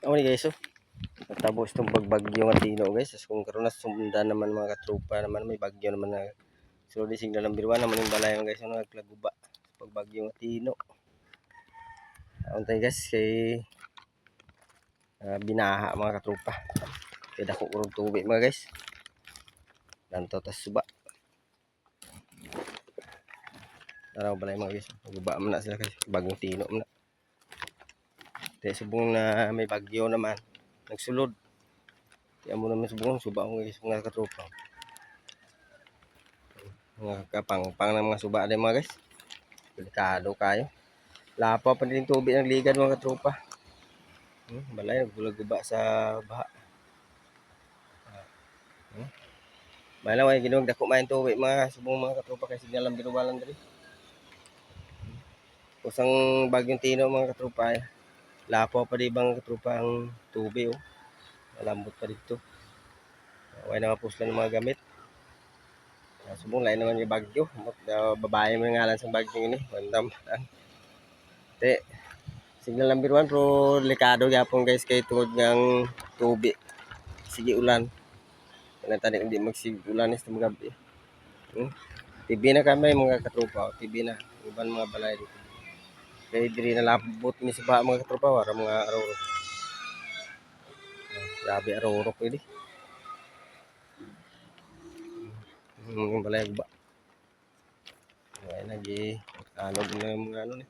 Ako ni guys, oh. Natapos itong bagbagyo nga Tino guys. As kung karoon na sundan naman mga katropa naman, may bagyo naman na sulod ni signal number 1 naman yung balay guys. Ano naglaguba pagbagyo nga Tino. Aon tayo guys kay binaha mga katropa. Kaya dako urong tubig mga guys. Lantaw tas suba. Taraw balay mga guys. Naguba man na sila guys. Bagong Tino man na. Kaya subong na may bagyo naman. Nagsulod. Kaya mo naman subong suba ko guys mga katropa. Mga kapang-pang ng mga suba din mga guys. Delikado kayo. Lapaw pa din tubig ng ligad mga katropa. Balay nagbulag-guba sa baha. Bala way ginuog dako main tubig mga subong mga katropa kay signal ang binuwalan diri. Usang bagyong Tino mga katropa. Lapaw pa di bang katropa ang tubig oh. Malambot pa dito. Way na mapuslan ng mga gamit. Subong lain naman yung bagyo. Babae mo nga lang sa bagyo ini. Bandam. Te, signal number 1 pero delikado gyapon guys kay tungod ngang tubig. Sige ulan. Kaya tadi hindi magsige ulan is gabi. TV na kami mga katropa. TV na. Iban mga balay dito. Kaya diri na labot ni sa baha mga katropa. Wala mga arorok. Grabe arorok ini. Balay ba? Ay lagi ano din yung mga ano ni.